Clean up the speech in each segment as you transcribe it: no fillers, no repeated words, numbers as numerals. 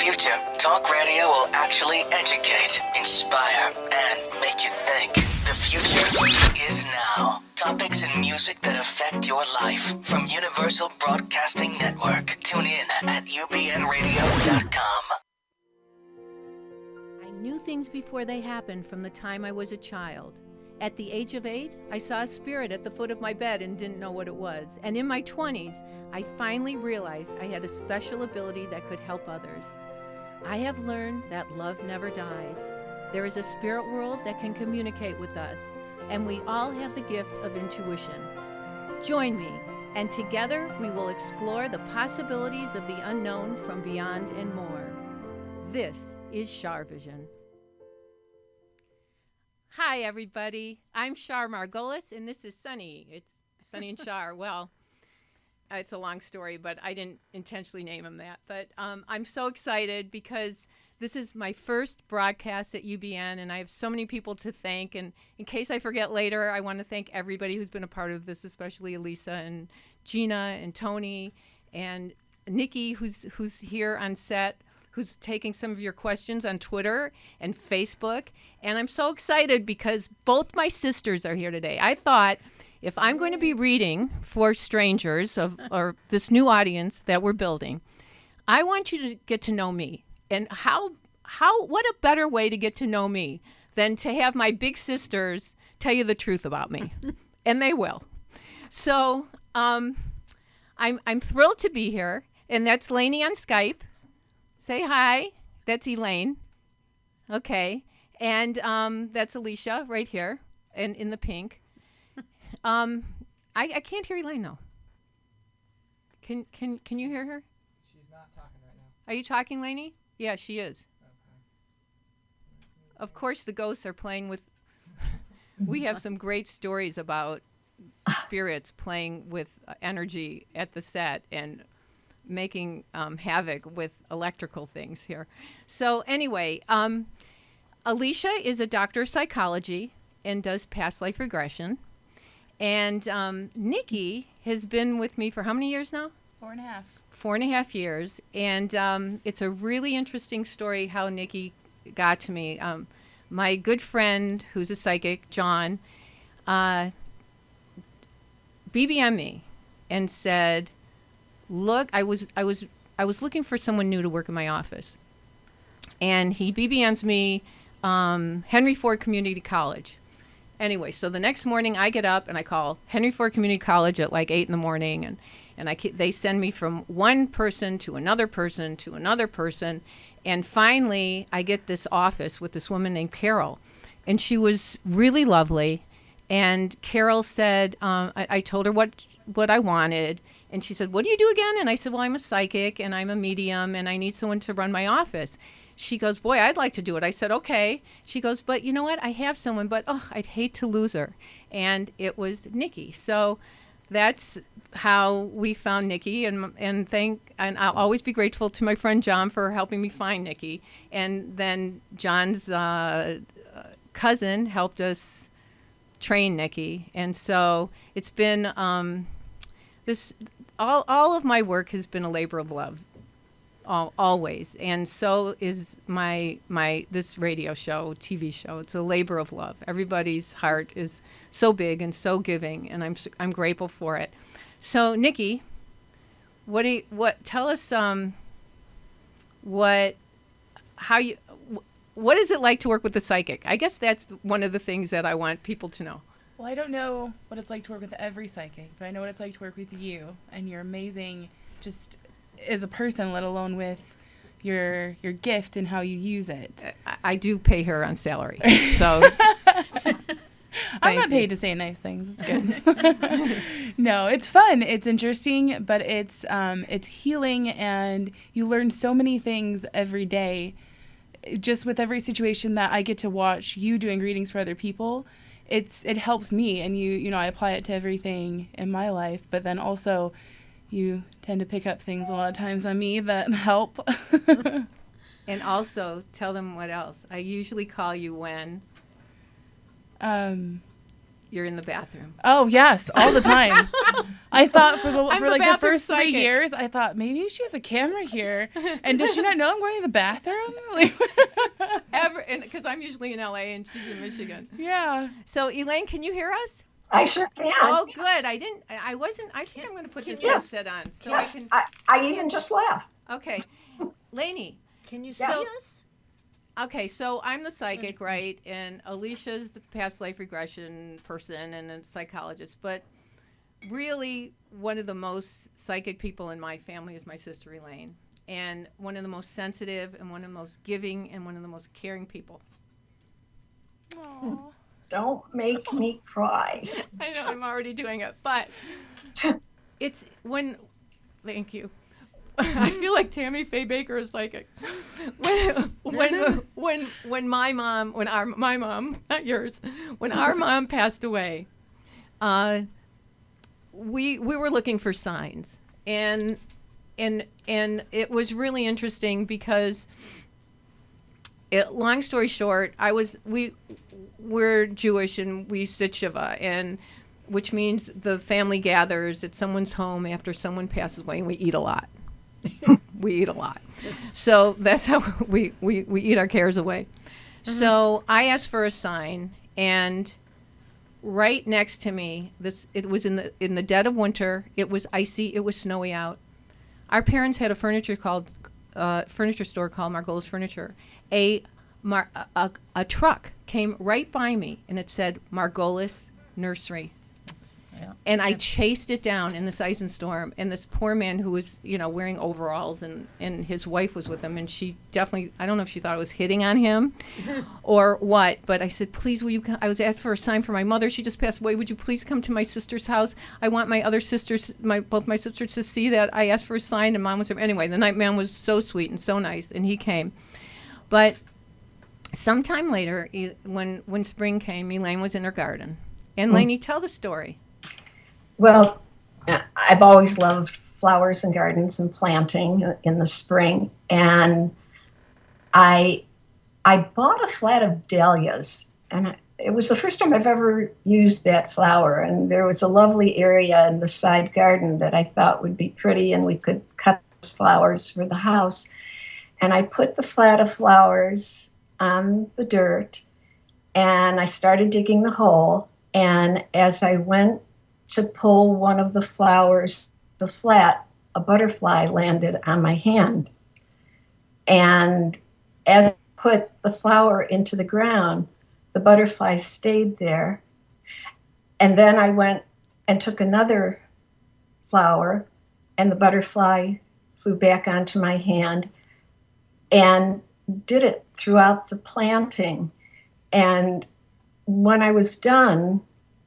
future, talk radio will actually educate, inspire, and make you think. The future is now. Topics and music that affect your life from Universal Broadcasting Network. Tune in at ubnradio.com. I knew things before they happened from the time I was a child. At the age of 8, I saw a spirit at the foot of my bed and didn't know what it was. And in my 20s, I finally realized I had a special ability that could help others. I have learned that love never dies. There is a spirit world that can communicate with us, and we all have the gift of intuition. Join me, and together we will explore the possibilities of the unknown from beyond and more. This is CharVision. Hi, everybody. I'm Char Margolis, and this is Sonny. It's Sonny and Char. Well, it's a long story, but I didn't intentionally name him that. But I'm so excited because this is my first broadcast at UBN, and I have so many people to thank. And in case I forget later, I want to thank everybody who's been a part of this, especially Elisa and Gina and Tony and Nikki, who's here on set, who's taking some of your questions on Twitter and Facebook. And I'm so excited because both my sisters are here today. I thought if I'm going to be reading for strangers or this new audience that we're building, I want you to get to know me. And what a better way to get to know me than to have my big sisters tell you the truth about me. And they will. So I'm thrilled to be here. And that's Lainey on Skype. Say hi. That's Elaine. Okay. And that's Alicia right here and in the pink. I can't hear Elaine though. Can you hear her? She's not talking right now. Are you talking, Lainey? Yeah, she is. Okay. Of course the ghosts are playing with we have some great stories about spirits playing with energy at the set and making havoc with electrical things here. So anyway, Alicia is a doctor of psychology and does past life regression. And Nikki has been with me for how many years now? 4.5. 4.5 years. And it's a really interesting story how Nikki got to me. My good friend, who's a psychic, John, BBM'd me and said, look, I was looking for someone new to work in my office. And he BBMs me Henry Ford Community College. Anyway, so the next morning I get up and I call Henry Ford Community College at like 8 in the morning. And they send me from one person to another person to another person. And finally I get this office with this woman named Carol. And she was really lovely. And Carol said, I told her what I wanted. And she said, what do you do again? And I said, well, I'm a psychic and I'm a medium and I need someone to run my office. She goes, boy, I'd like to do it. I said, okay. She goes, but you know what? I have someone, but I'd hate to lose her. And it was Nikki. So that's how we found Nikki. And I'll always be grateful to my friend John for helping me find Nikki. And then John's cousin helped us train Nikki. And so it's been all of my work has been a labor of love, always, and so is my this radio show, TV show. It's a labor of love. Everybody's heart is so big and so giving, and I'm grateful for it. So, Nikki, tell us what is it like to work with a psychic? I guess that's one of the things that I want people to know. Well, I don't know what it's like to work with every psychic, but I know what it's like to work with you, and you're amazing just as a person, let alone with your gift and how you use it. I do pay her on salary, so I'm not paid to say nice things. It's good. No, it's fun. It's interesting, but it's healing, and you learn so many things every day. Just with every situation that I get to watch you doing readings for other people, it helps me, and you know I apply it to everything in my life. But then also, you tend to pick up things a lot of times on me that help. And also, tell them what else. I usually call you when? You're in the bathroom. Oh, yes, all the time. I thought for the first psychic. 3 years, I thought maybe she has a camera here. And does she not know I'm going to the bathroom? Because I'm usually in LA and she's in Michigan. Yeah. So Elaine, can you hear us? I sure can. Oh, good. I think I'm going to put this headset on. So Yes, I I even just left. can. Okay. Lainey. Can you Yes. see us? Okay, so I'm the psychic, right? And Alicia's the past life regression person and a psychologist. But really, one of the most psychic people in my family is my sister Elaine. And one of the most sensitive and one of the most giving and one of the most caring people. Aww. Don't make me cry. I know I'm already doing it, but it's when. Thank you. I feel like Tammy Faye Baker is psychic. When my mom, my mom, not yours, when our mom passed away, we were looking for signs, and it was really interesting because. Long story short, we're Jewish and we sit Shiva, and which means the family gathers at someone's home after someone passes away, and we eat a lot. We eat a lot. So that's how we eat our cares away. Mm-hmm. So I asked for a sign, and right next to me, it was in the dead of winter. It was icy. It was snowy out. Our parents had a furniture store called Margolis Furniture. A truck came right by me, and it said Margolis Nursery. Yeah. And I chased it down in this ice and storm, and this poor man who was, wearing overalls, and his wife was with him, and she definitely, I don't know if she thought I was hitting on him or what, but I said, please, will you come? I was asked for a sign for my mother. She just passed away. Would you please come to my sister's house? I want my other sisters, both my sisters to see that I asked for a sign, and Mom was there. Anyway, the night man was so sweet and so nice, and he came. But sometime later, when spring came, Elaine was in her garden. And Lainey, tell the story. Well, I've always loved flowers and gardens and planting in the spring. And I bought a flat of dahlias, and it was the first time I've ever used that flower. And there was a lovely area in the side garden that I thought would be pretty, and we could cut those flowers for the house. And I put the flat of flowers on the dirt, and I started digging the hole. And as I went to pull one of the flowers, the flat, a butterfly landed on my hand. And as I put the flower into the ground, the butterfly stayed there. And then I went and took another flower, and the butterfly flew back onto my hand, and did it throughout the planting. And when I was done,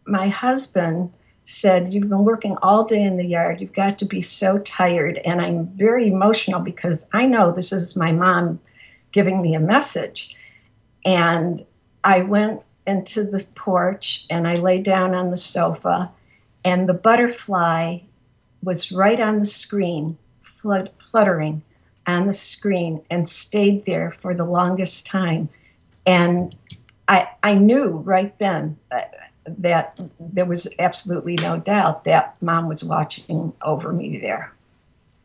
my husband said, "You've been working all day in the yard. You've got to be so tired." And I'm very emotional because I know this is my mom giving me a message. And I went into the porch and I lay down on the sofa, and the butterfly was right on the screen, fluttering on the screen, and stayed there for the longest time. And I knew right then that there was absolutely no doubt that Mom was watching over me there.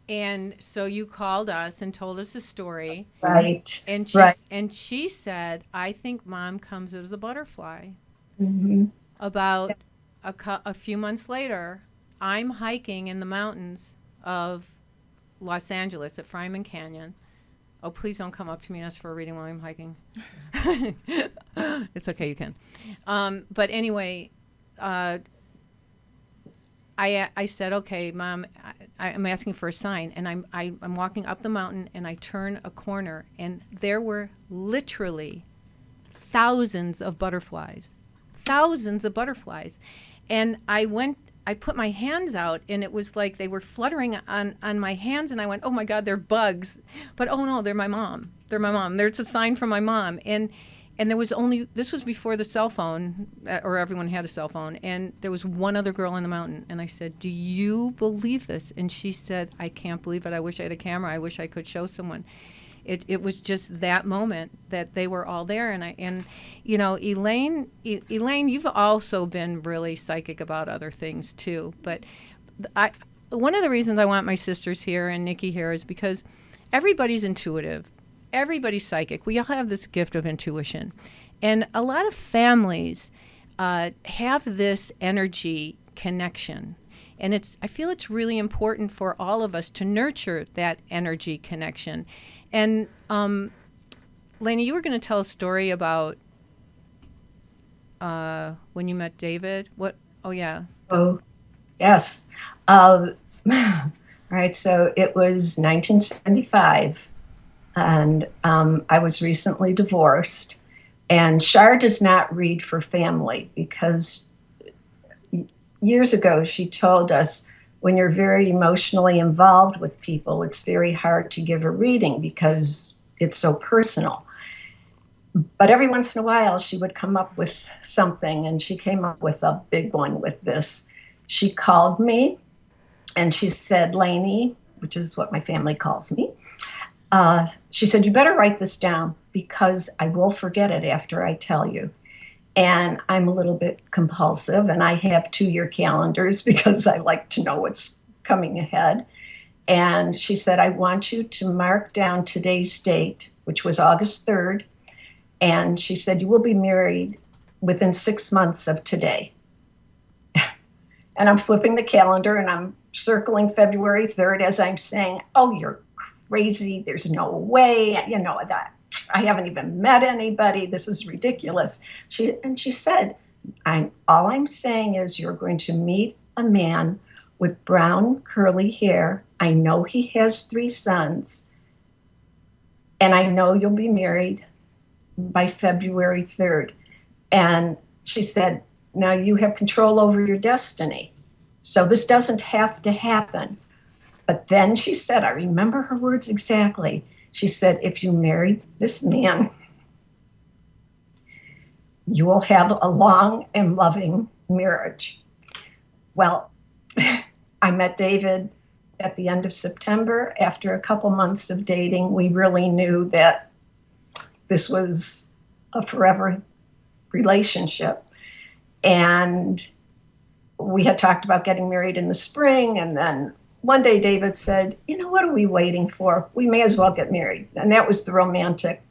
And so you called us and told us a story. Right. And she said, I think Mom comes as a butterfly. Mm-hmm. About a few months later, I'm hiking in the mountains of Los Angeles at Fryman Canyon. Oh, please don't come up to me and ask for a reading while I'm hiking. It's okay, you can. But anyway, I said, okay, Mom, I'm asking for a sign. And I'm walking up the mountain, and I turn a corner, and there were literally thousands of butterflies. And I put my hands out, and it was like they were fluttering on my hands, and I went, oh my God, they're bugs. But oh no, they're my mom. There's a sign from my mom. And there was this was before the cell phone, or everyone had a cell phone, and there was one other girl on the mountain. And I said, do you believe this? And she said, I can't believe it. I wish I had a camera. I wish I could show someone. it was just that moment that they were all there. And you know, Elaine, you've also been really psychic about other things too. But one of the reasons I want my sisters here and Nikki here is because everybody's intuitive, everybody's psychic. We all have this gift of intuition, and a lot of families have this energy connection. And I feel it's really important for all of us to nurture that energy connection. And Lainey, you were going to tell a story about when you met David. What? Oh, yeah. Oh, yes. All right. So it was 1975, and I was recently divorced. And Char does not read for family because years ago, she told us when you're very emotionally involved with people, it's very hard to give a reading because it's so personal. But every once in a while, she would come up with something, and she came up with a big one with this. She called me, and she said, Lainey, which is what my family calls me, she said, you better write this down because I will forget it after I tell you. And I'm a little bit compulsive, and I have 2-year calendars because I like to know what's coming ahead. And she said, I want you to mark down today's date, which was August 3rd. And she said, you will be married within 6 months of today. And I'm flipping the calendar, and I'm circling February 3rd as I'm saying, oh, you're crazy. There's no way, you know, that I haven't even met anybody. This is ridiculous. She said, all I'm saying is you're going to meet a man with brown curly hair. I know he has 3 sons, and I know you'll be married by February 3rd. And she said, now you have control over your destiny. So this doesn't have to happen. But then she said, I remember her words exactly. She said, if you marry this man, you will have a long and loving marriage. Well, I met David at the end of September. After a couple months of dating, we really knew that this was a forever relationship. And we had talked about getting married in the spring, and then one day David said, you know, what are we waiting for? We may as well get married. And that was the romantic,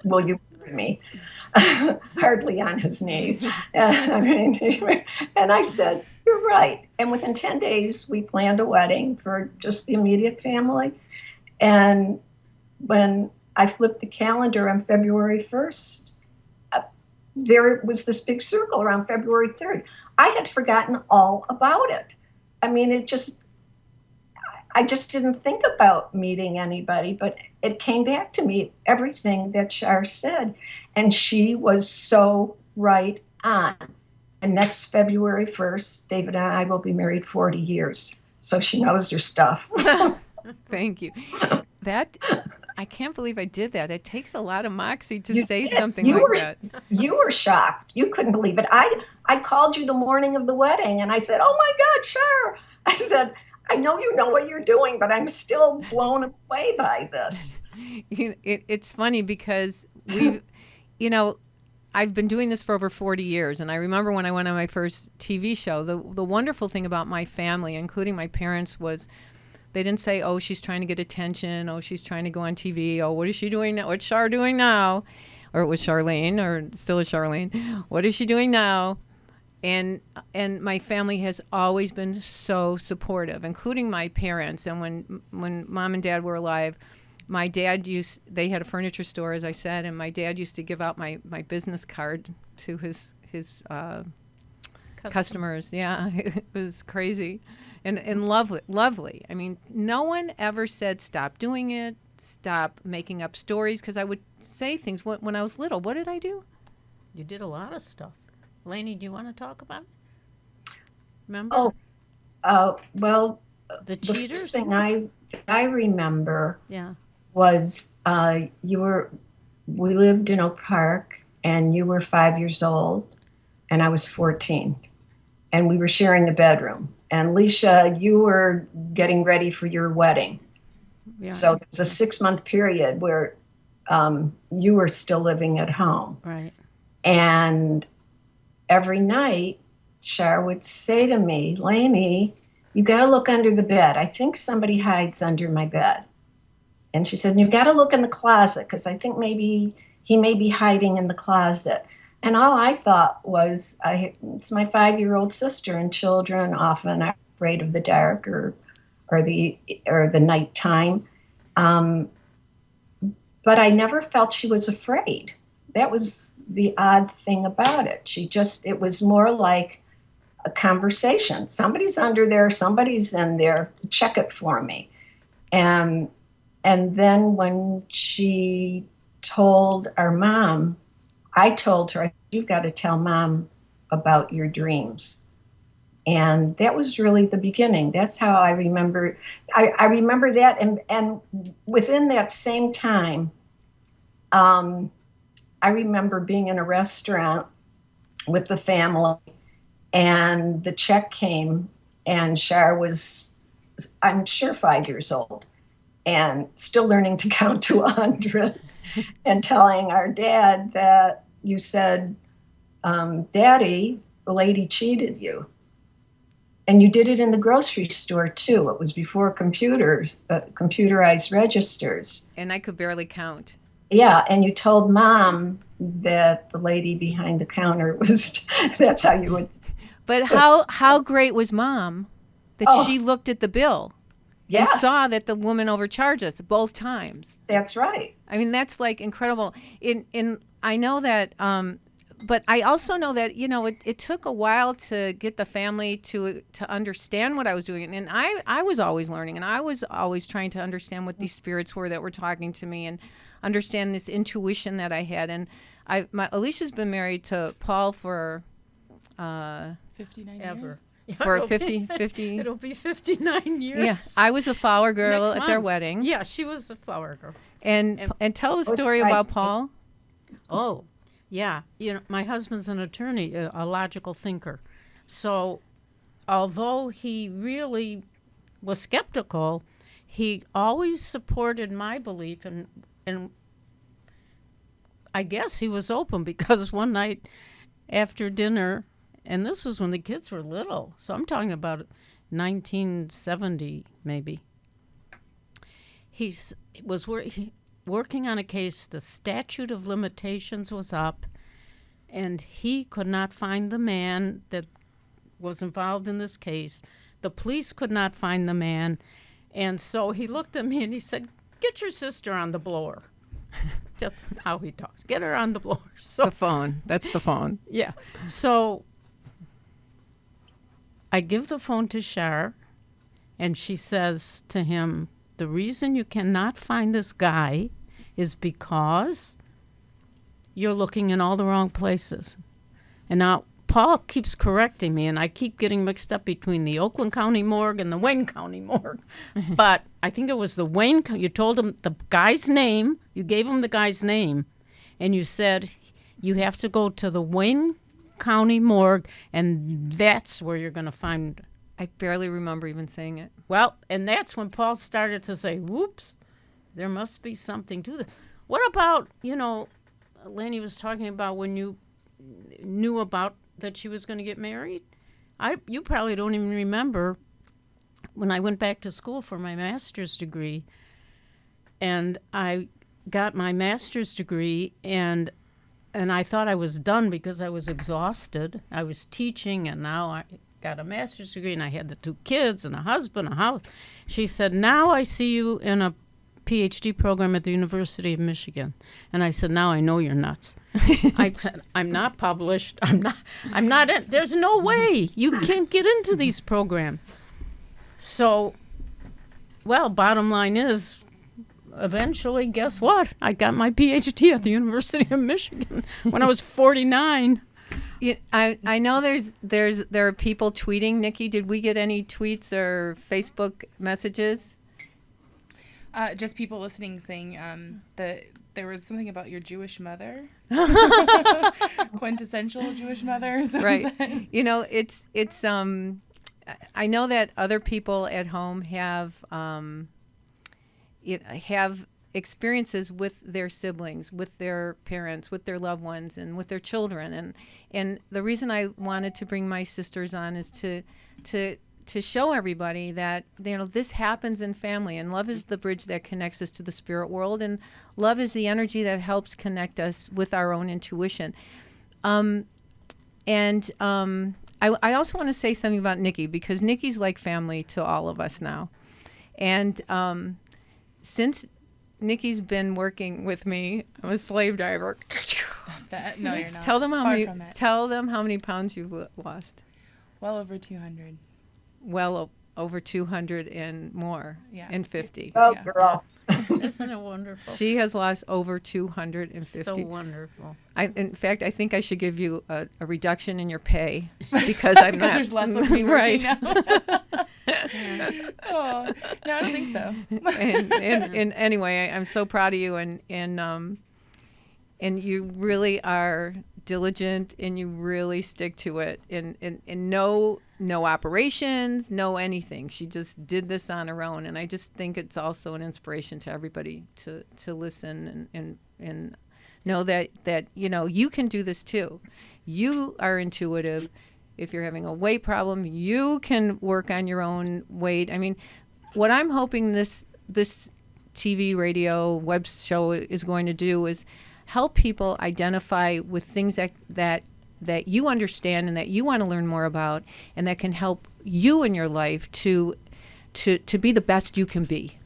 will you marry me? Hardly on his knees. And I said, you're right. And within 10 days, we planned a wedding for just the immediate family. And when I flipped the calendar on February 1st, there was this big circle around February 3rd. I had forgotten all about it. I mean, I just didn't think about meeting anybody, but it came back to me, everything that Char said. And she was so right on. And next February 1st, David and I will be married 40 years. So she knows her stuff. Thank you. I can't believe I did that. It takes a lot of moxie to say something like that. You were shocked. You couldn't believe it. I called you the morning of the wedding, and I said, oh my God, Char. I said, I know you know what you're doing, but I'm still blown away by this. It's funny because I've been doing this for over 40 years. And I remember when I went on my first TV show, the wonderful thing about my family, including my parents, was they didn't say, oh, she's trying to get attention. Oh, she's trying to go on TV. Oh, what is she doing now? What's Char doing now? Or it was Charlene, or still is Charlene. What is she doing now? And my family has always been so supportive, including my parents. And when Mom and Dad were alive, my dad they had a furniture store, as I said, and my dad used to give out my business card to his customers. Yeah, it was crazy and lovely. I mean, no one ever said stop doing it, stop making up stories, because I would say things when I was little. What did I do? You did a lot of stuff. Lainey, do you want to talk about it? Remember? Well, the cheaters. The first thing I remember Yeah. was we lived in Oak Park, and you were 5 years old, and I was 14, and we were sharing a bedroom. And Alicia, you were getting ready for your wedding, Yeah. So there was a 6-month period where you were still living at home. Right. And every night, Char would say to me, Lainey, you got to look under the bed. I think somebody hides under my bed. And she said, you've got to look in the closet because I think maybe he may be hiding in the closet. And all I thought was, it's my 5-year-old sister, and children often are afraid of the dark or the nighttime. But I never felt she was afraid. That was the odd thing about it. It was more like a conversation. Somebody's under there, somebody's in there, check it for me. And then when she told our mom, I told her, you've got to tell Mom about your dreams. And that was really the beginning. That's how I remember. I remember that. And within that same time, I remember being in a restaurant with the family, and the check came, and Char was, I'm sure, 5 years old and still learning to count to 100 and telling our dad that you said, Daddy, the lady cheated you. And you did it in the grocery store, too. It was before computers, computerized registers. And I could barely count. Yeah, and you told Mom that the lady behind the counter was, that's how you would. But how great was Mom that she looked at the bill and saw that the woman overcharged us both times. That's right. I mean, that's like incredible. I know that, but I also know that, it took a while to get the family to understand what I was doing. And I was always learning, and I was always trying to understand what these spirits were that were talking to me and understand this intuition that I had. And Alicia's been married to Paul for 59 Ever. years. For 50. It'll be 59 years. Yeah, I was a flower girl Next at their month. wedding. Yeah, she was the flower girl. And tell the story about Paul. Oh, yeah. My husband's an attorney, a logical thinker. So although he really was skeptical, he always supported my belief, and I guess he was open because one night after dinner, and this was when the kids were little, so I'm talking about 1970 maybe, he was working on a case. The statute of limitations was up, and he could not find the man that was involved in this case. The police could not find the man, and so he looked at me and he said, "Get your sister on the blower." That's how he talks. Get her on the blower. So The phone. That's the phone. yeah. So I give the phone to Char, and she says to him, the reason you cannot find this guy is because you're looking in all the wrong places. And now Paul keeps correcting me, and I keep getting mixed up between the Oakland County morgue and the Wayne County morgue. But I think it was the Wayne. You told him the guy's name. You gave him the guy's name, and you said you have to go to the Wayne County morgue, and that's where you're going to find. I barely remember even saying it. Well, and that's when Paul started to say, whoops, there must be something to this. What about, Lanny was talking about when you knew about that she was going to get married? You probably don't even remember when I went back to school for my master's degree, and I got my master's degree, and I thought I was done because I was exhausted. I was teaching, and now I got a master's degree, and I had the 2 kids and a husband, a house. She said, now I see you in a PhD program at the University of Michigan. And I said, now I know you're nuts. I said, I'm not published. I'm not there's no way. You can't get into these programs. So, well, bottom line is, eventually, guess what? I got my PhD at the University of Michigan when I was 49. I know there are people tweeting. Nikki, did we get any tweets or Facebook messages? Just people listening saying that there was something about your Jewish mother, quintessential Jewish mother. So Right. It's I know that other people at home have have experiences with their siblings, with their parents, with their loved ones, and with their children. And the reason I wanted to bring my sisters on is to show everybody that this happens in family, and love is the bridge that connects us to the spirit world, and love is the energy that helps connect us with our own intuition. I also want to say something about Nikki, because Nikki's like family to all of us now. And since Nikki's been working with me, I'm a slave driver. Stop that. No, you're not. Tell them Far from it. Tell them how many pounds you've lost. Well over 200. Well over 200 and more. Yeah. And 50. Oh, Yeah. girl. Isn't it wonderful? She has lost over 250. So wonderful. In fact, I think I should give you a reduction in your pay because I'm not. There's less of me right. working now. Oh, no, I don't think so. and anyway, I'm so proud of you, and you really are diligent, and you really stick to it, and no operations, no anything. She just did this on her own, and I just think it's also an inspiration to everybody to listen and know that you can do this too. You are intuitive. If you're having a weight problem, you can work on your own weight. I mean, what I'm hoping this TV, radio, web show is going to do is help people identify with things that you understand and that you want to learn more about, and that can help you in your life to be the best you can be.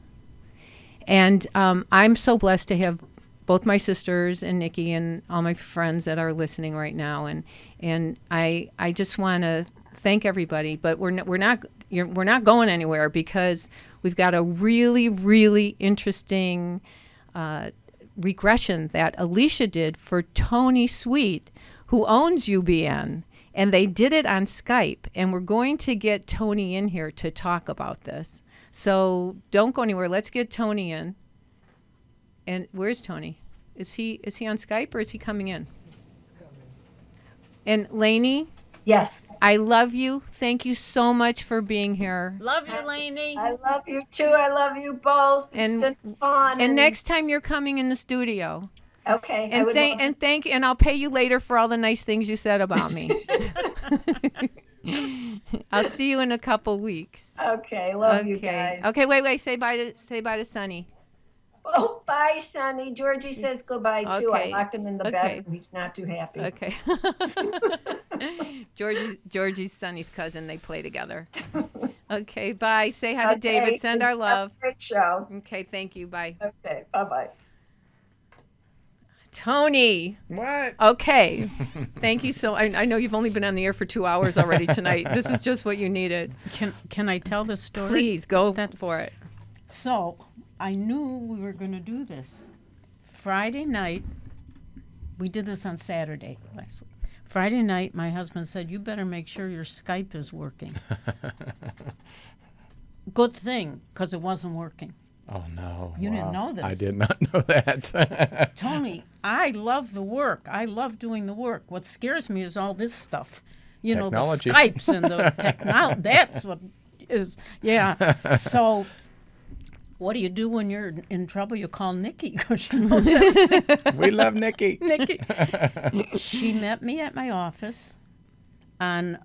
And I'm so blessed to have both my sisters and Nikki and all my friends that are listening right now, and I just want to thank everybody. But we're not going anywhere, because we've got a really, really interesting regression that Alicia did for Tony Sweet, who owns UBN, and they did it on Skype, and we're going to get Tony in here to talk about this. So don't go anywhere. Let's get Tony in. And where's Tony? Is he on Skype, or is he coming in? And Lainey, Yes. I love you. Thank you so much for being here. Love you, Lainey. I love you too. I love you both. And- It's been fun. And next time you're coming in the studio. Okay. I And would love- and I'll pay you later for all the nice things you said about me. I'll see you in a couple weeks. Okay. Love you guys. Okay, wait. Say bye to Sonny. Oh, bye, Sonny. Georgie says goodbye too. Okay. I locked him in the Okay. bed, and he's not too happy. Okay. Georgie's Sonnys Cousin. They play together. Okay, bye. Say hi to Okay. David. Send our love. Great show. Okay, thank you. Bye. Okay. Bye-bye. Tony. What? Okay. Thank you so. I know you've only been on the air for 2 hours already tonight. This is just what you needed. Can I tell the story? Please go for it. So I knew we were going to do this. Friday night, we did this on Saturday last week. Friday night, my husband said, "You better make sure your Skype is working." Good thing, because it wasn't working. Oh, no. You didn't know this. I did not know that. Tony, I love the work. I love doing the work. What scares me is all this stuff. You Technology. know, the Skypes and the technology. That's what is, yeah. So what do you do when you're in trouble? You call Nikki, because she knows everything. We love Nikki. Nikki. She met me at my office on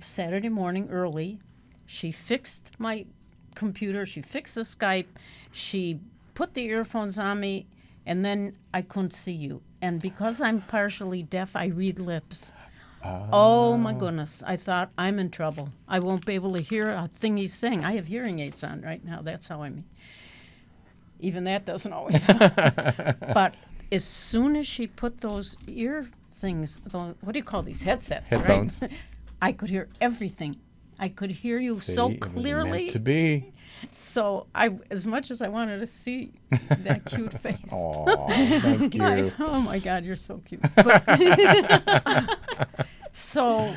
Saturday morning early. She fixed my computer. She fixed the Skype. She put the earphones on me, and then I couldn't see you. And because I'm partially deaf, I read lips. Oh my goodness. I thought, I'm in trouble. I won't be able to hear a thing he's saying. I have hearing aids on right now. That's how I mean. Even that doesn't always help. But as soon as she put those ear things, what do you call these? Headsets, Headphones. right? I could hear everything. I could hear you See, so it was clearly. meant to be. So as much as I wanted to see that cute face. Oh, thank you. Oh my God, you're so cute. But so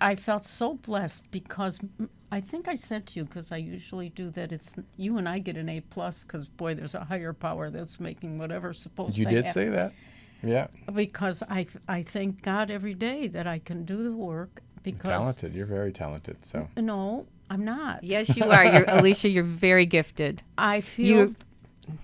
I felt so blessed, because I think I said to you, because I usually do that, it's you and I get an A+, because boy, there's a higher power that's making whatever's supposed You to did happen. say that? Yeah. Because I thank God every day that I can do the work, because Talented. You're very talented. So no, I'm not. Yes, you are. Alicia, you're very gifted. I feel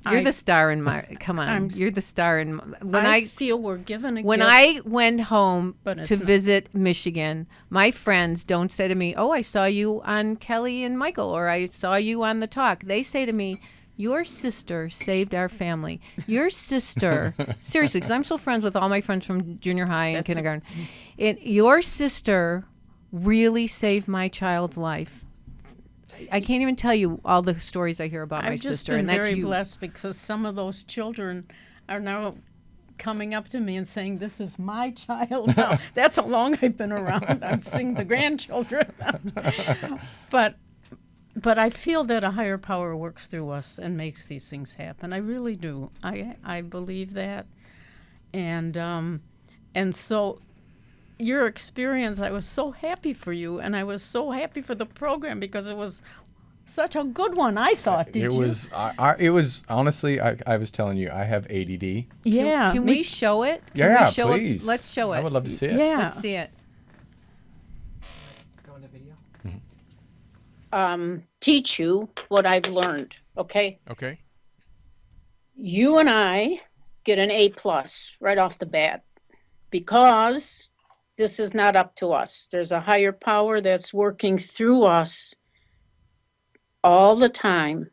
You're the star in my. Come on, you're the star in. When I feel we're given a when gift. I went home But to it's not. visit Michigan, my friends don't say to me, "Oh, I saw you on Kelly and Michael," or "I saw you on the talk." They say to me, "Your sister saved our family. Your sister, seriously, because I'm still friends with all my friends from junior high and kindergarten. Your sister really saved my child's life." I can't even tell you all the stories I hear about my I've just sister, been and that's very you. blessed because some of those children are now coming up to me and saying, "This is my child now." That's how long I've been around. I'm seeing the grandchildren. But I feel that a higher power works through us and makes these things happen. I really do. I believe that. And so your experience, I was so happy for you, and I was so happy for the program because it was such a good one, I thought. Did It you? it was honestly, I was telling you, I have ADD. Yeah. Can we show it? Can Yeah, we show please. It? Let's show it. I would love to see it. Yeah. Let's see it. Go into video. Teach you what I've learned, okay? Okay. You and I get an A+ right off the bat because this is not up to us. There's a higher power that's working through us all the time,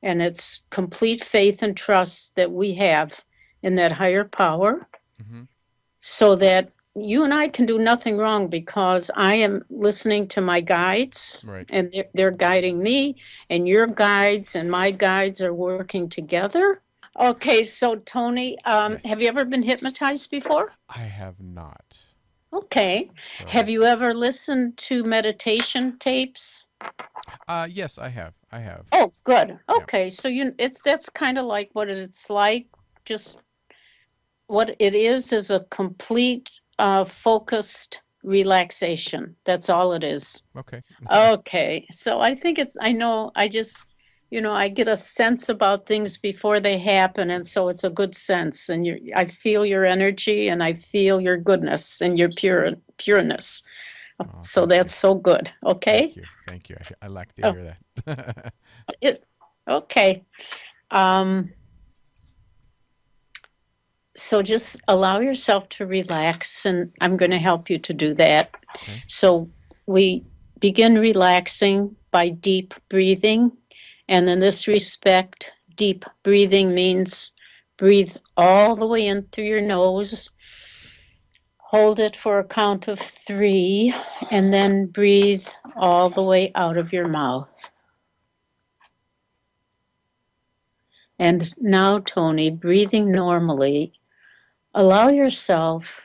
and it's complete faith and trust that we have in that higher power, so that you and I can do nothing wrong because I am listening to my guides, Right. and they're guiding me, and your guides and my guides are working together. Okay, so Tony, Yes. have you ever been hypnotized before? I have not. Okay. So, Have you ever listened to meditation tapes? Yes, I have. I have. Oh, good. Okay, so that's kind of like what it's like. Just what it is a complete focused relaxation. That's all it is. Okay. Okay, so I think I know, I just, I get a sense about things before they happen, and so it's a good sense, and I feel your energy, and I feel your goodness and your pureness. So thank that's so good. Okay. Thank you. Thank you. I like to hear that. Okay. So just allow yourself to relax, and I'm going to help you to do that. Okay. So we begin relaxing by deep breathing. And in this respect, deep breathing means breathe all the way in through your nose, hold it for a count of 3, and then breathe all the way out of your mouth. And now, Tony, breathing normally, allow yourself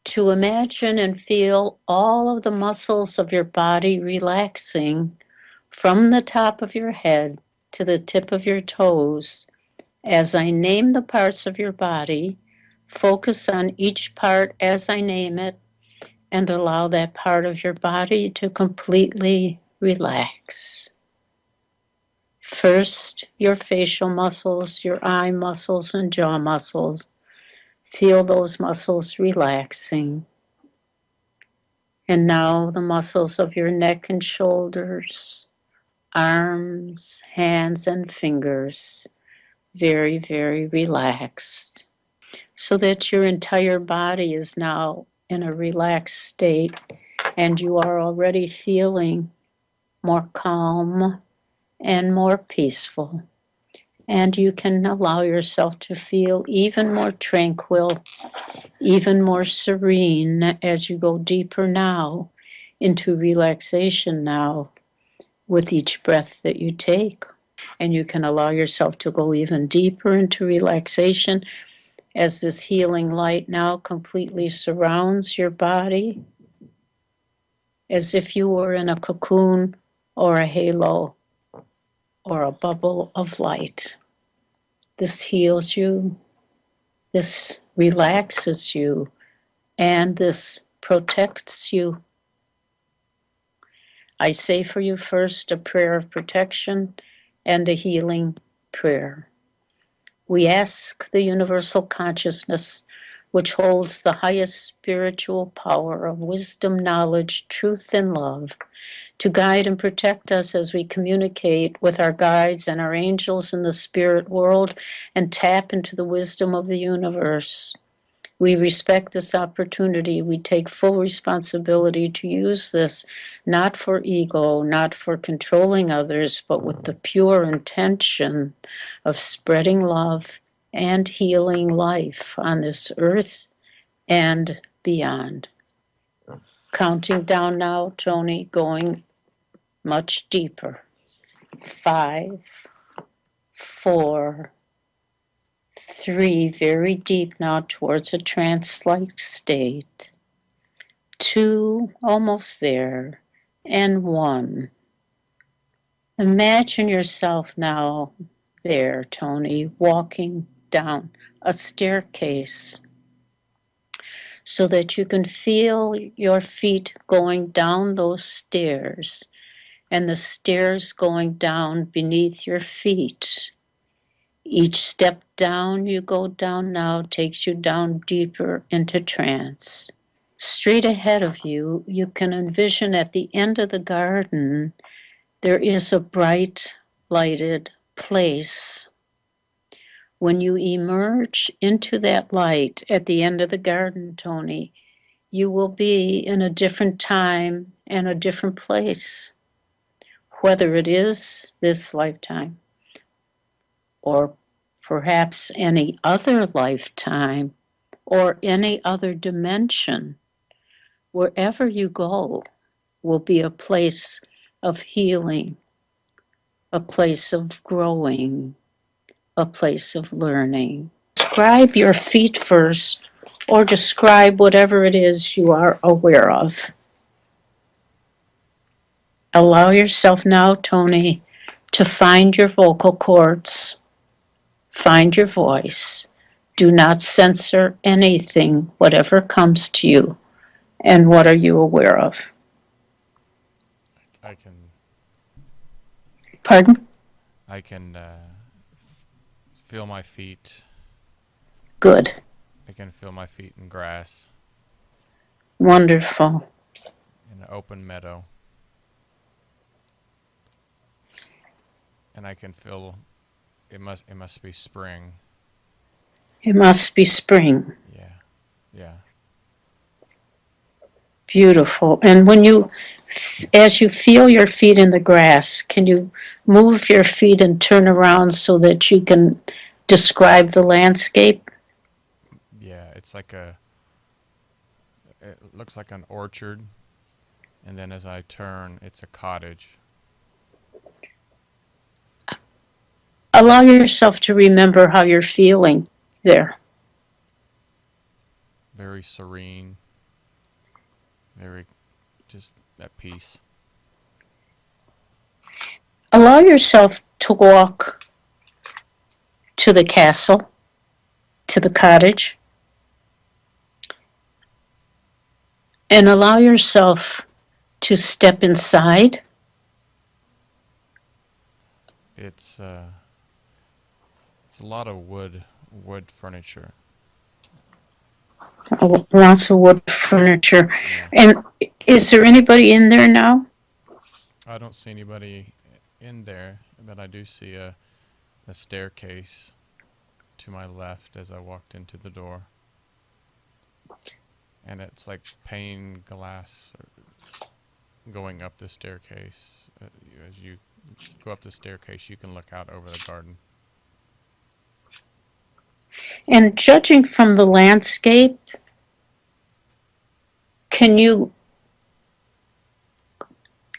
to imagine and feel all of the muscles of your body relaxing from the top of your head to the tip of your toes. As I name the parts of your body, focus on each part as I name it, and allow that part of your body to completely relax. First, your facial muscles, your eye muscles, and jaw muscles. Feel those muscles relaxing. And now the muscles of your neck and shoulders, arms, hands, and fingers, very, very relaxed, so that your entire body is now in a relaxed state, and you are already feeling more calm and more peaceful. And you can allow yourself to feel even more tranquil, even more serene as you go deeper now into relaxation now with each breath that you take. And you can allow yourself to go even deeper into relaxation as this healing light now completely surrounds your body, as if you were in a cocoon or a halo or a bubble of light. This heals you, this relaxes you, and this protects you. I say for you first a prayer of protection and a healing prayer. We ask the universal consciousness which holds the highest spiritual power of wisdom, knowledge, truth, and love, to guide and protect us as we communicate with our guides and our angels in the spirit world and tap into the wisdom of the universe. We respect this opportunity. We take full responsibility to use this, not for ego, not for controlling others, but with the pure intention of spreading love and healing life on this earth and beyond. Counting down now, Tony, going much deeper. 5, 4, 3, very deep now towards a trance-like state. 2, almost there. And 1. Imagine yourself now there, Tony, walking down a staircase so that you can feel your feet going down those stairs and the stairs going down beneath your feet. Each step down you go down now takes you down deeper into trance. Straight ahead of you, you can envision at the end of the garden, there is a bright, lighted place. When you emerge into that light at the end of the garden, Tony, you will be in a different time and a different place. Whether it is this lifetime or perhaps any other lifetime or any other dimension, wherever you go will be a place of healing, a place of growing, a place of learning. Describe your feet first, or describe whatever it is you are aware of. Allow yourself now, Tony, to find your vocal cords, find your voice. Do not censor anything, whatever comes to you. And what are you aware of? Pardon? I can feel my feet. Good. I can feel my feet in grass. Wonderful. In an open meadow. And I can feel it must be spring. It must be spring. Yeah. Beautiful. And when you, as you feel your feet in the grass, can you move your feet and turn around so that you can describe the landscape? Yeah, it looks like an orchard. And then as I turn, it's a cottage. Allow yourself to remember how you're feeling there. Very serene. Very just at peace. Allow yourself to walk to the castle, to the cottage, and allow yourself to step inside. It's a lot of wood furniture. Lots of wood furniture. Yeah. And is there anybody in there now? I don't see anybody in there, but I do see a staircase to my left as I walked into the door. And it's like pane glass going up the staircase. As you go up the staircase, you can look out over the garden. And judging from the landscape, can you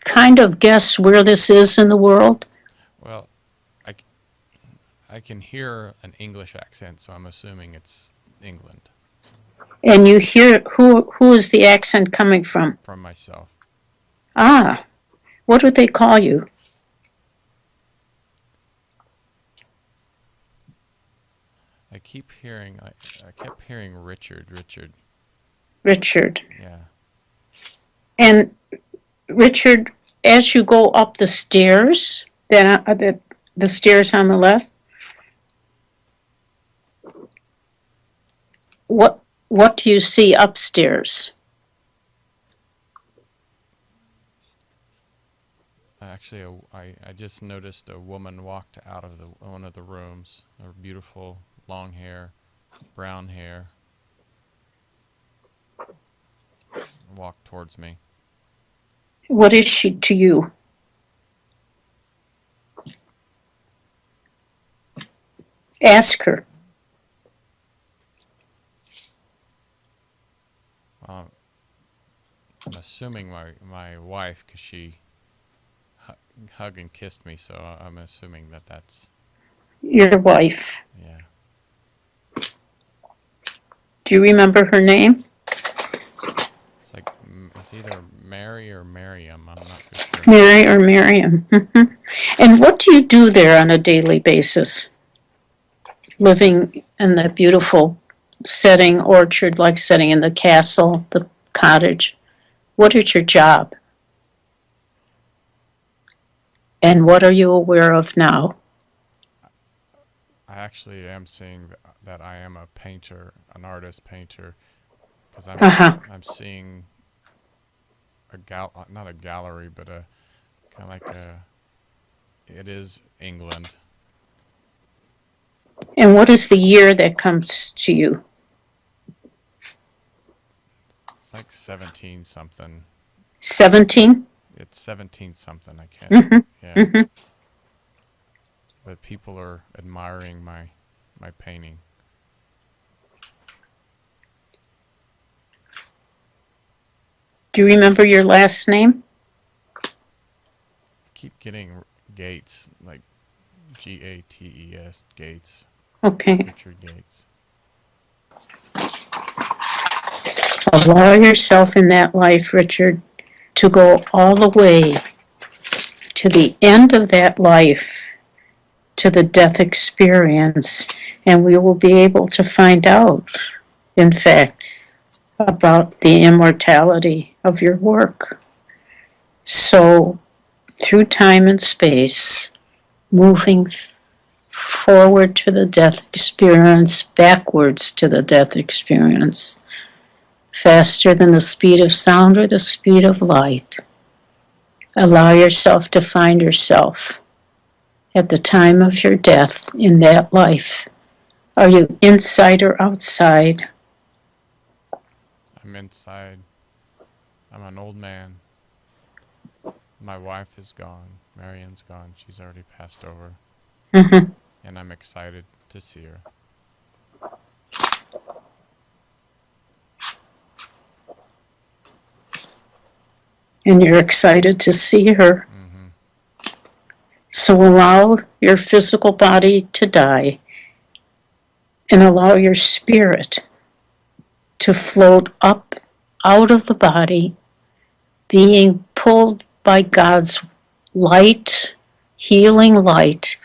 kind of guess where this is in the world? Well, I can hear an English accent, so I'm assuming it's England. And you hear, who is the accent coming from? From myself. Ah, what do they call you? I kept hearing Richard. Richard. Yeah. And Richard, as you go up the stairs, the stairs on the left, what what do you see upstairs? Actually, I just noticed a woman walked out of one of the rooms. Her beautiful long hair, brown hair, walked towards me. What is she to you? Ask her. I'm assuming my wife, because she hugged and kissed me, so I'm assuming that's, Your wife. yeah. Do you remember her name? It's like, it's either Mary or Miriam. I'm not so sure. Mary or Miriam. And what do you do there on a daily basis? Living in that beautiful setting, orchard-like setting in the castle, the cottage. What is your job? And what are you aware of now? I actually am seeing that I am a painter, an artist painter, because I'm seeing not a gallery, but a kind of like it is England. And what is the year that comes to you? It's like 17 something. 17? It's 17 something. I can't. Yeah. But people are admiring my painting. Do you remember your last name? I keep getting Gates, like Gates, Gates. Okay. Richard Gates. Allow yourself in that life, Richard, to go all the way to the end of that life, to the death experience, and we will be able to find out, in fact, about the immortality of your work. So, through time and space, moving forward to the death experience, backwards to the death experience, faster than the speed of sound or the speed of light. Allow yourself to find yourself at the time of your death in that life. Are you inside or outside? I'm inside. I'm an old man. My wife is gone. Marian's gone. She's already passed over. Mm-hmm. And I'm excited to see her. And you're excited to see her. Mm-hmm. So allow your physical body to die and allow your spirit to float up out of the body, being pulled by God's light, healing light,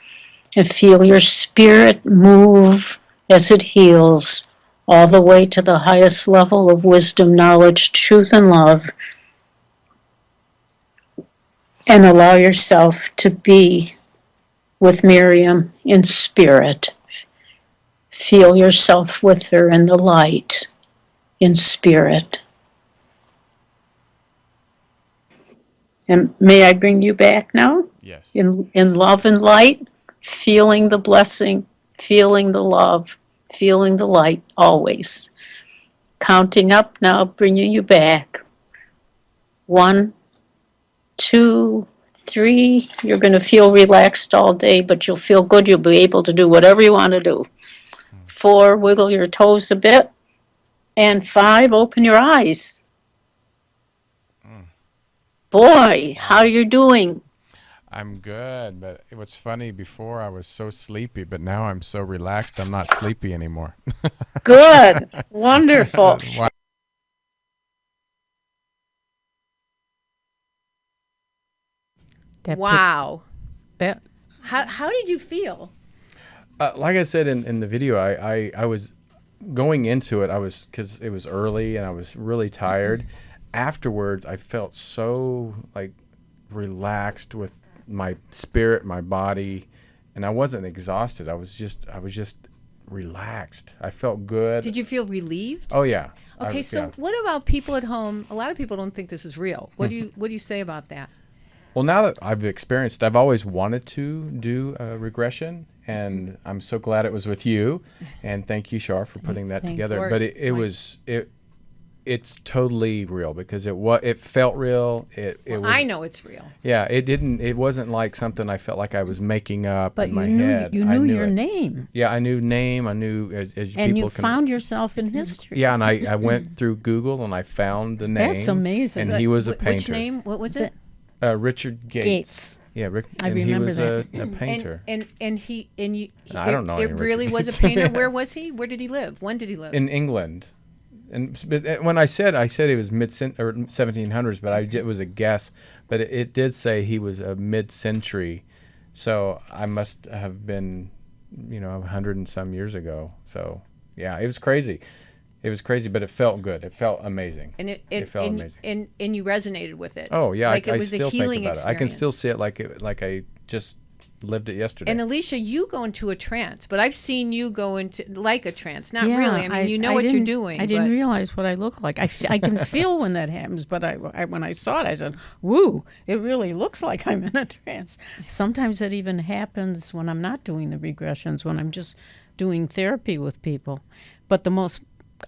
and feel your spirit move as it heals all the way to the highest level of wisdom, knowledge, truth, and love. And allow yourself to be with Miriam in spirit. Feel yourself with her in the light, in spirit. And may I bring you back now? Yes. In love and light, feeling the blessing, feeling the love, feeling the light always. Counting up now, bringing you back. 1, 2, 3. You're going to feel relaxed all day, but you'll feel good. You'll be able to do whatever you want to do. 4, wiggle your toes a bit. And 5, open your eyes. Boy, how are you doing? I'm good, but what's funny, before I was so sleepy, but now I'm so relaxed, I'm not sleepy anymore. Good. Wonderful. Wow. That How did you feel? Like I said in the video, I was going into it, because it was early and I was really tired. Afterwards, I felt so like relaxed with my spirit, my body, and I wasn't exhausted. I was just relaxed. I felt good. Did you feel relieved? Oh yeah. Okay, so what about people at home? A lot of people don't think this is real. What do you say about that? Well, now that I've experienced, I've always wanted to do a regression, and I'm so glad it was with you. And thank you, Char, for putting that together. But it's totally real because it felt real. I know it's real. Yeah, it wasn't like something I felt like I was making up in my But head. you knew your it. name. Yeah, I knew name. I knew as And people you found yourself in history. Yeah, and I went through Google and I found the name. That's amazing. And he was a painter. Which name? What was it? Richard Gates. Yeah, Rick. I and remember he was that. a painter. And I don't know any It really Richard was a Gates. painter. Where was he? Where did he live? When did he live? In England. And when I said it was or 1700s, but it was a guess. But it did say he was a mid-century, so I must have been, 100 and some years ago. So yeah, it was crazy. It was crazy, but it felt good. It felt amazing. And it felt and, amazing. And you resonated with it. Oh yeah, like I it was still a healing think about experience. it. I can still see it like I just lived it yesterday. And Alicia, you go into a trance, but I've seen you go into like a trance. Not Yeah, really. I mean, you know what you're doing. I didn't but realize what I look like. I can feel when that happens, but when I saw it, I said, "Woo! It really looks like I'm in a trance." Sometimes it even happens when I'm not doing the regressions, when I'm just doing therapy with people. But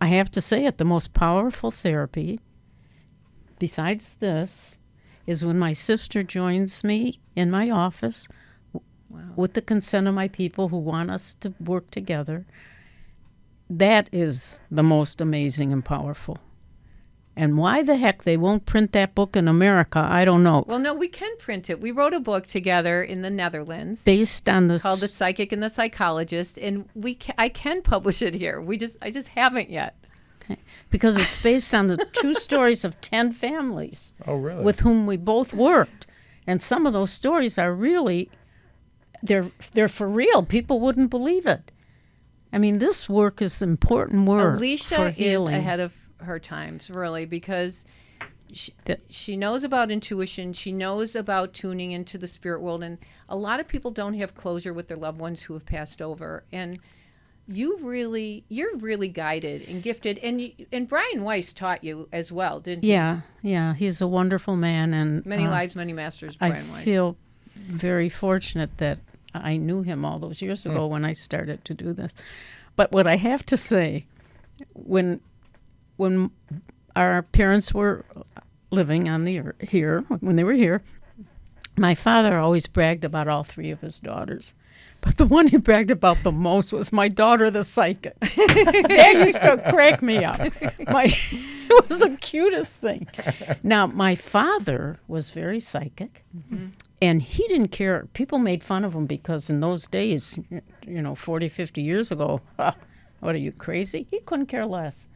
I have to say it, the most powerful therapy, besides this, is when my sister joins me in my office. With the consent of my people who want us to work together. That is the most amazing and powerful. And why the heck they won't print that book in America, I don't know. Well, no, we can print it. We wrote a book together in the Netherlands Based on called The Psychic and the Psychologist, and I can publish it here. I just haven't yet. Because it's based on the true stories of 10 families. Oh, really? With whom we both worked. And some of those stories are really... They're for real. People wouldn't believe it. I mean, this work is important work. Alicia for is healing. ahead of her times, really, because she knows about intuition. She knows about tuning into the spirit world, and a lot of people don't have closure with their loved ones who have passed over. And you're really guided and gifted. And Brian Weiss taught you as well, didn't he? Yeah. He's a wonderful man, and Many lives, many masters. Brian Weiss. I feel very fortunate that I knew him all those years ago when I started to do this. But what I have to say, when our parents were living on the earth here, when they were here, my father always bragged about all 3 of his daughters. But the one he bragged about the most was my daughter, the psychic. That used to crack me up. It was the cutest thing. Now, my father was very psychic. Mm-hmm. And he didn't care. People made fun of him because in those days, 40, 50 years ago, what are you, crazy? He couldn't care less.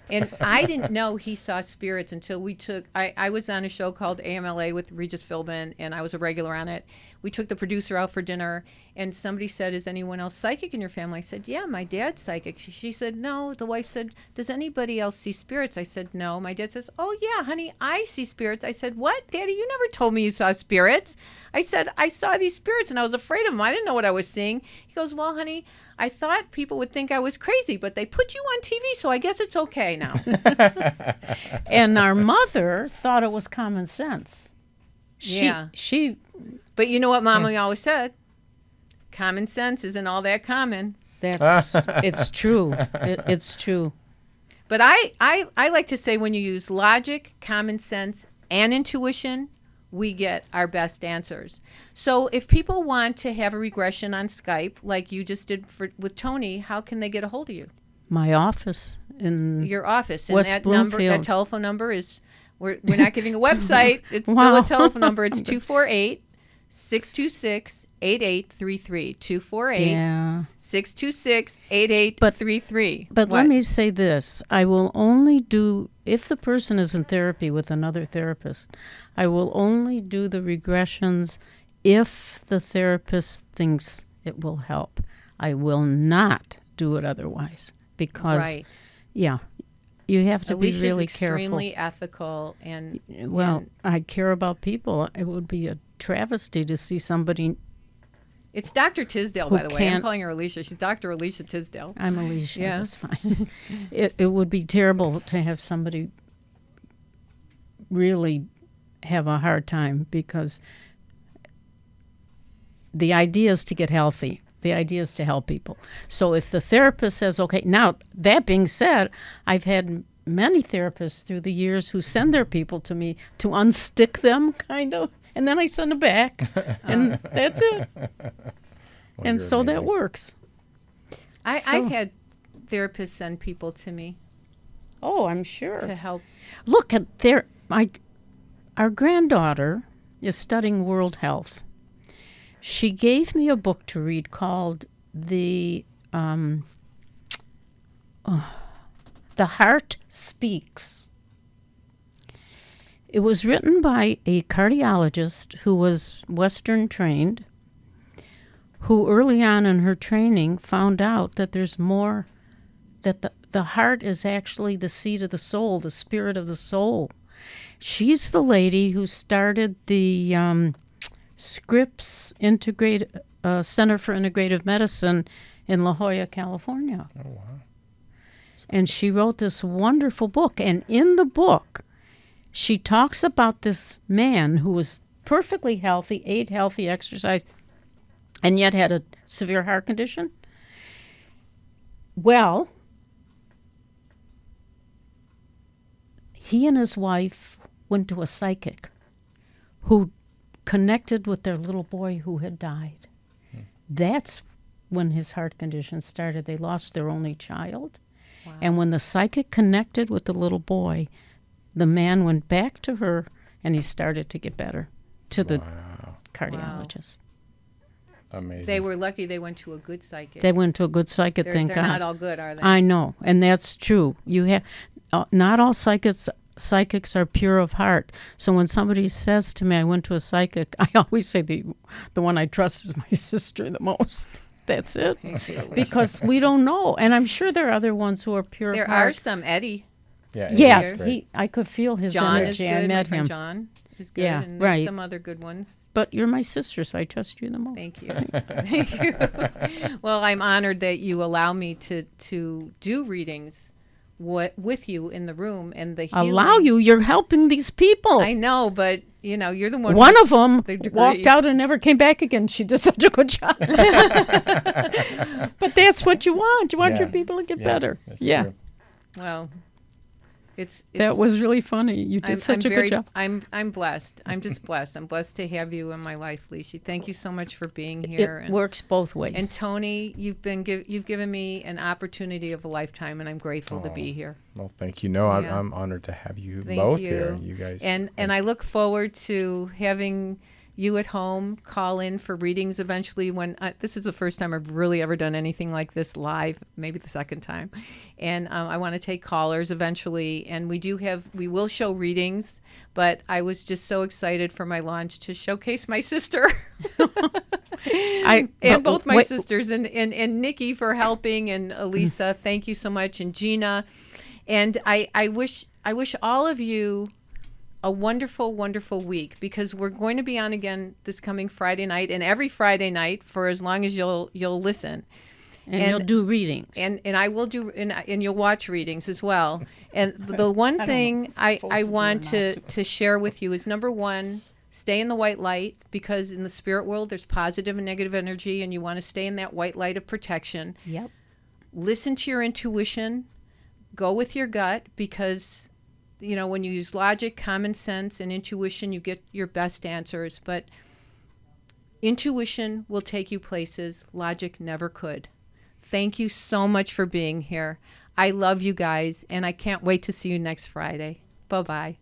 And I didn't know he saw spirits until I was on a show called AMLA with Regis Philbin, and I was a regular on it. We took the producer out for dinner, and somebody said, "Is anyone else psychic in your family?" I said, "Yeah, my dad's psychic." She said, "No." The wife said, "Does anybody else see spirits?" I said, "No." My dad says, "Oh, yeah, honey, I see spirits." I said, "What? Daddy, you never told me you saw spirits." I said, "I saw these spirits, and I was afraid of them. I didn't know what I was seeing." He goes, "Well, honey, I thought people would think I was crazy, but they put you on TV, so I guess it's okay now." And our mother thought it was common sense. She But you know what Mama always said? Common sense isn't all that common. It's true. It's true. But I like to say when you use logic, common sense, and intuition, we get our best answers. So if people want to have a regression on Skype, like you just did with Tony, how can they get a hold of you? My office in your office. And West that Bloomfield. That telephone number is, we're not giving a website. It's still a telephone number. It's 248-626-8833. 248-626-8833. But let me say this. I will only do, if the person is in therapy with another therapist, I will only do the regressions if the therapist thinks it will help. I will not do it otherwise because, you have to Alicia's be really extremely careful. ethical and I care about people. It would be a travesty to see somebody It's Dr. Tisdale, Who by the way. I'm can't- calling her Alicia. She's Dr. Alicia Tisdale. I'm Alicia. Yeah. That's fine. It would be terrible to have somebody really have a hard time, because the idea is to get healthy. The idea is to help people. So if the therapist says, okay, now that being said, I've had many therapists through the years who send their people to me to unstick them, kind of, and then I send them back, and that's it. Well, And you're so that amazing. works. I've had therapists send people to me Oh, I'm sure. to help. Look at our granddaughter is studying world health. She gave me a book to read called The Heart Speaks. It was written by a cardiologist who was Western trained, who early on in her training found out that there's more, that the heart is actually the seat of the soul, the spirit of the soul. She's the lady who started the Scripps Center for Integrative Medicine in La Jolla, California. Oh, wow. And she wrote this wonderful book. And in the book, she talks about this man who was perfectly healthy, ate healthy, exercised, and yet had a severe heart condition. Well, he and his wife went to a psychic who connected with their little boy who had died. That's when his heart condition started. They lost their only child. Wow. And when the psychic connected with the little boy, the man went back to her and he started to get better, to the Wow. cardiologist. Amazing. They were lucky they went to a good psychic. They went to a good psychic, they're thank God. not all good, are they? I know, and that's true. You have not all psychics are pure of heart. So when somebody says to me, I went to a psychic, I always say the one I trust is my sister the most. That's it. Because we don't know. And I'm sure there are other ones who are pure There of are heart. some. Eddie. Yeah. Yeah, Great. I could feel his John is energy. good. I My met friend him. John is good. Yeah, and there's right. some other good ones. But you're my sister, so I trust you the most. Thank you. Thank you. Well, I'm honored that you allow me to do readings with you in the room and the healing. Allow you? You're helping these people. I know, but you're the one. One with of them the degree. walked out and never came back again. She did such a good job. But that's what you want. You want Yeah. your people to get Yeah, better. that's Yeah. true. Well, it's That was really funny. You did such a good job. I'm blessed. I'm just blessed. I'm blessed to have you in my life, Alicia. Thank you so much for being here. It works both ways. And Tony, you've given me an opportunity of a lifetime, and I'm grateful to be here. Well, thank you. No, Yeah. I'm honored to have you Thank both you. here. You guys. And I look forward to having you at home call in for readings eventually. When this is the first time I've really ever done anything like this live, maybe the second time, and I want to take callers eventually. And we will show readings, but I was just so excited for my launch to showcase my sister. And both my sisters and Nikki for helping, and Elisa, thank you so much, and Gina. And I wish all of you a wonderful, wonderful week, because we're going to be on again this coming Friday night and every Friday night for as long as you'll listen. And you'll do readings. And I will do, and you'll watch readings as well. And the one thing I want to share with you is, number one, stay in the white light, because in the spirit world there's positive and negative energy, and you want to stay in that white light of protection. Yep. Listen to your intuition. Go with your gut, because when you use logic, common sense, and intuition, you get your best answers. But intuition will take you places logic never could. Thank you so much for being here. I love you guys, and I can't wait to see you next Friday. Bye-bye.